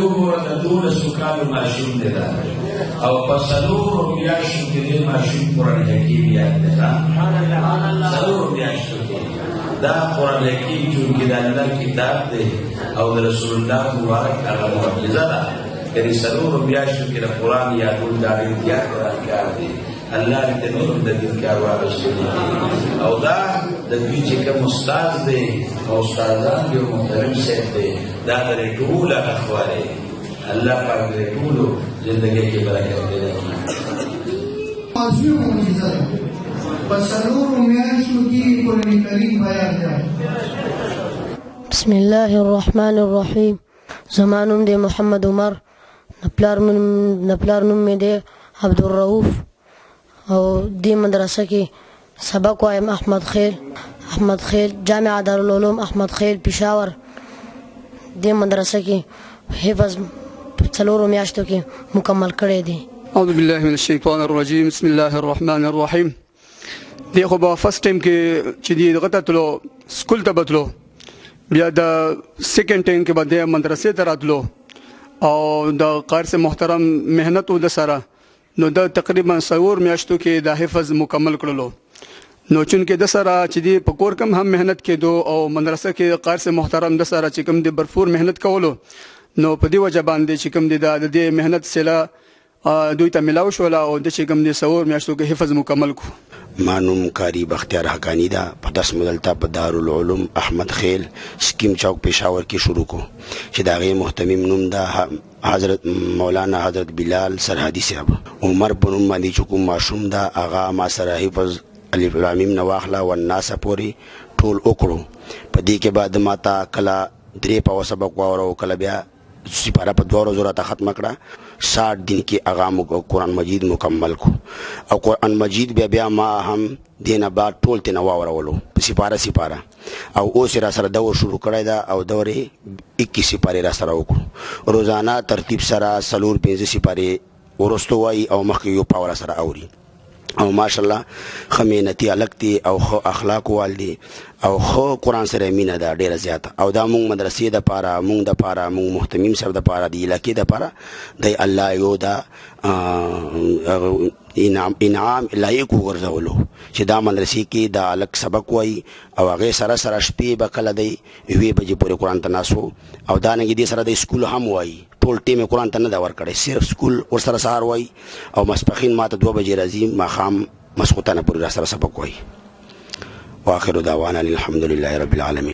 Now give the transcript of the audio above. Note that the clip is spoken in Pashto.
تو ګوره د 12 کالو ماشوم دی دا او په څلورو میاشتو کې دې ماشوم قرآن حکیم یاد دی څلورو میاشتو کې دا قرآن حکیم چونکې د الله کتاب دی او د رسول الله مبارک هغه معجزه ده یعنې څلورو میاشتو کې د قرآن یادول دا ډېر زیات کار دی الله دې نور د دې کار واغوستلی او دا د دوی چې کوم استاد دی او استادان یو محترم صاحب دی دا د ټوله اخوارې الله پاک دې ټولو زندګۍ کې برکت پیدا کړي. عظیم معجزه په څلورو میاشتو کې قرآن کریم بیان دی. بسم الله الرحمن الرحیم. زما نوم دی محمد عمر، د پلار نوم مې دی عبدالرؤف او دې مدرسه کې سبق وایم احمد خیل جامعه دارالعلوم احمد خیل پېښور. دې مدرسه کې حفظ څلورو میاشتو کې مکمل کړی دی. اعوذ بالله من الشیطان الرجیم. بسم الله الرحمن الرحیم. دی خو به فرست ټایم کې چې دی دغه ته تلو سکول ته به تلو، بیا د سیکنډ ټایم کې به دی مدرسې ته راتلو او د قاری صاحب محترم محنت و د سره نو د تقریبا څلور میاشتو کې د حفظ مکمل کړلو. نو چونکې د سره چې دی په کور کم هم محنت کېدو او مدرسه کې قاری صاحب محترم د سره چې کوم دی برفور محنت کولو، نو په دې وجه باندې چې کوم دی د دې محنت سره دوی ته ملاو شوله او د چې کوم دی څلور میاشتو کې حفظ مکمل کو. ما نوم قاری بختیار حقانی ده. په درس مدلته په دارالعلوم احمد خیل سکیم چوک پېښور کې شروع کو چې د هغې محتمم نوم ده حضرت مولانا حضرت بلال سرحدي صاحب. عمر په نوم باندې چې کوم ماشوم ده هغه ما سره حفظ الف لام میم نه واخله والناس پورې ټول وکړو. په دې کې بعد ما ته کله 3 پاوه سبق واورو، کله بیا سپاره په 2 ورځو راته ختمه کړه. 60 دن کې هغه قرآن مجید مکمل کو او قرآن مجید بیا ما هم دینه بعد ټول تنه واورولو په سپاره او اوس را سره دور شروع کړی دا او دورې 21 سپاره را سره وکړو. روزانه ترتیب سره 4-5 سپاره ورستو وای او مخکې یو پاور سره اوري او ماشاءالله خمینتی الکتی او خو اخلاق والدي او خو قرآن سره مینه ده ډیره زیاته او دا مونږ مدرسې د پاره مونږ محتمم سره د پاره د علاقې د پاره د الله یو دا انعام لایق وګرځولو چې دا مدرسې کې دا الک سبق وای او هغه سره شپې به کله دی 2 بجې پورې قرآن ته ناسو او دا نه دې سره د سکول هم وای ټول ټیم قرآن ته نه دا ور کړی، صرف سکول ور سره سهار وای او مسپخین ماته 2 بجې راځي ماښام مسخوتانه پورې را سره سبق وای. واخر دعوانا الحمد لله رب العالمين.